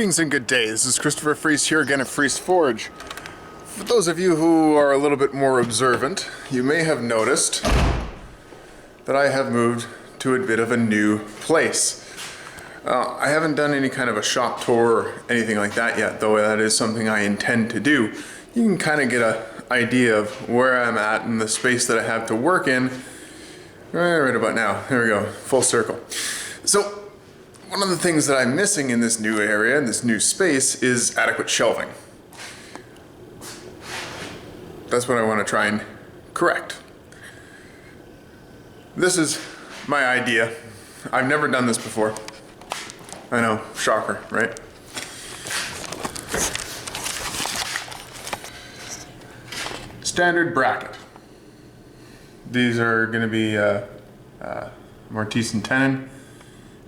Greetings and good day. This is Christopher Fries here again at FriisForge. For those of you who are a little bit more observant, you may have noticed that I have moved to a bit of a new place. I haven't done any kind of a shop tour or anything like that yet, though that is something I intend to do. You can kind of get an idea of where I'm at and the space that I have to work in right about now. There we go, full circle. So, one of the things that I'm missing in this new area, in this new space, is adequate shelving. That's what I want to try and correct. This is my idea. I've never done this before. I know, shocker, right? Standard bracket. These are going to be mortise and tenon,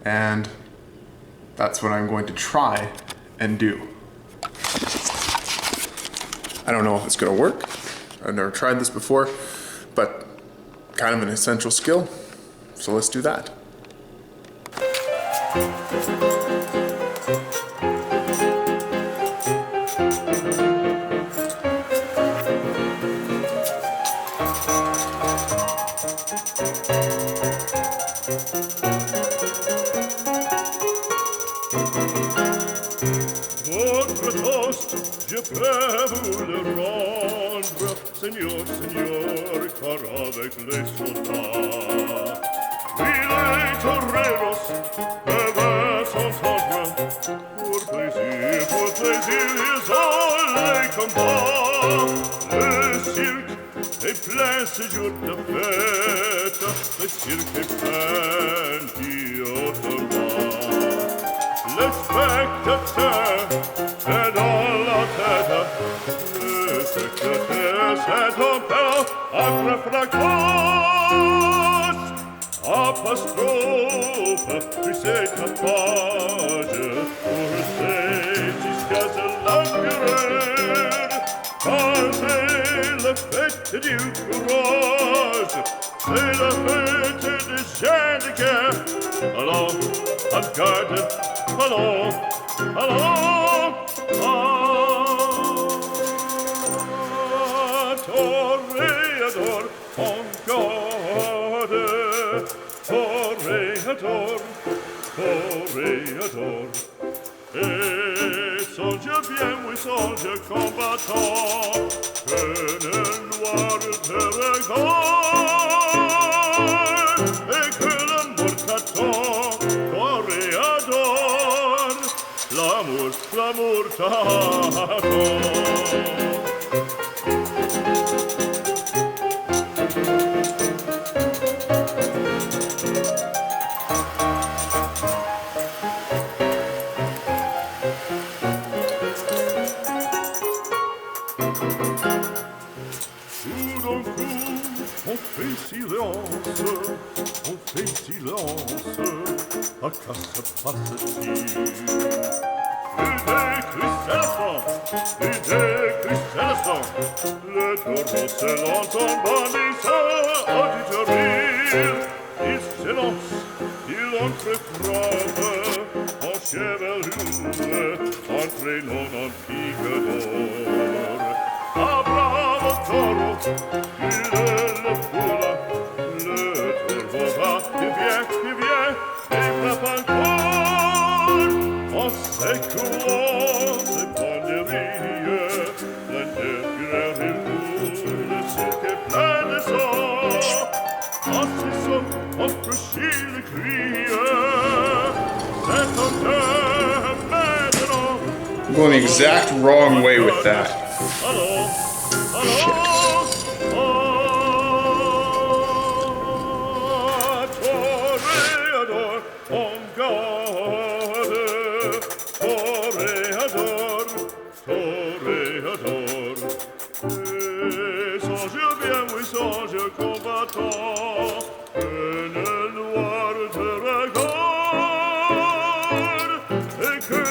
and that's what I'm going to try and do. I don't know if it's going to work. I've never tried this before, but kind of an essential skill. So let's do that. Je peux vous le rendre, Seigneur, Seigneur, car avec les soldats, il est toreros, et son ordre, pour plaisir, ils ont les combats, le cirque est plein ce jour de fête, le cirque est plein d'automate, le spectateur est dans la tête, le spectateur c'est un père à fracas, apostrophe, puis c'est ta page, pour rester jusqu'à l'empire, car c'est la fête du courage, c'est la fête des gens de guerre. Allons, en garde, allons, allons, toréador, en garde, toréador, toréador. Et songe bien, oui, songe combattant, que le noir te regarde, et que l'amour t'attend, toréador, l'amour t'attend. On fait silence, à quoi se passe-t-il? Une décristalation, le taureau se lance en bandissant auditorie. Il s'élance, il entrefrappe en chevelure, entraînant un pic d'or. Ah, bravo taureau, il le foule, le taureau va, il vient, et frappe encore, en secouant ses banderilles, plein de grève et roule, le cirque est plein de sang, en saison, on franchit le cri, c'est un heure maintenant. I'm going the exact wrong way with that. Shit.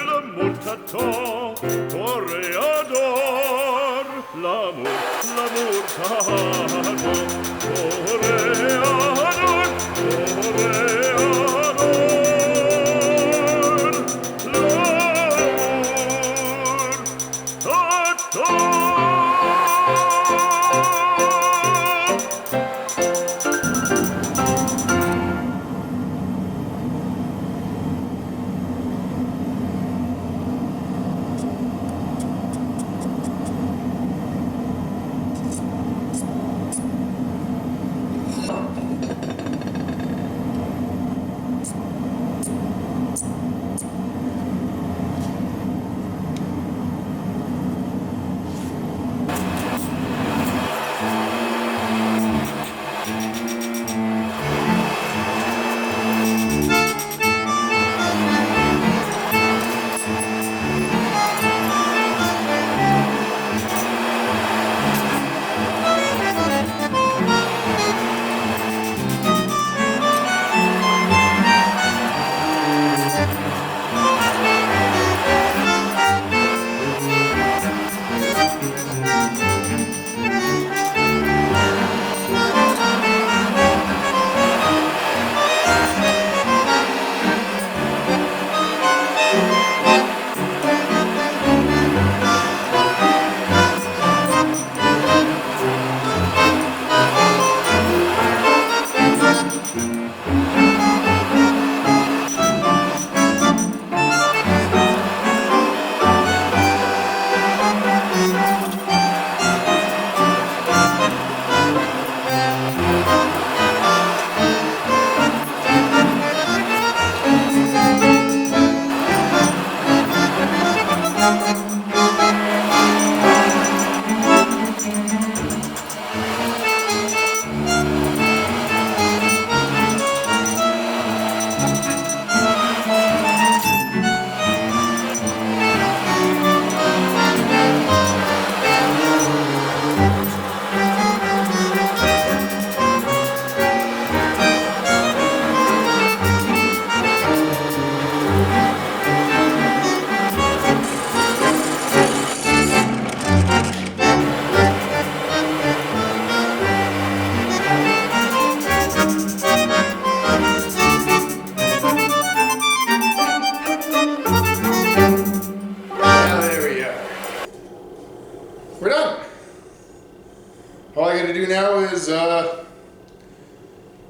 L'amour t'attend, toréador,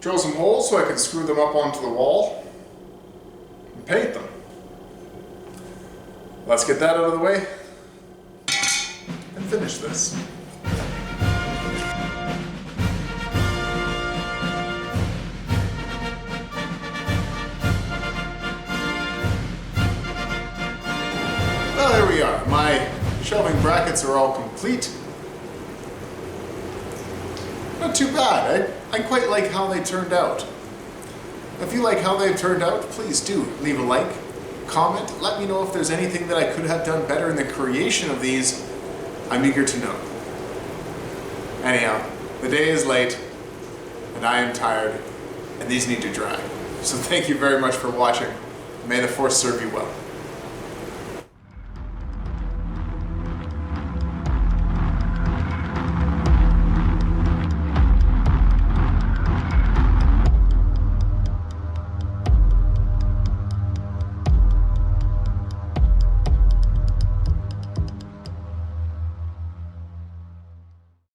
Drill some holes so I can screw them up onto the wall and paint them. Let's get that out of the way and finish this. Well, there we are. My shelving brackets are all complete. Not too bad. I quite like how they turned out. If you like how they've turned out, please do leave a like, comment, let me know if there's anything that I could have done better in the creation of these. I'm eager to know. Anyhow, the day is late, and I am tired, and these need to dry. So thank you very much for watching. May the force serve you well.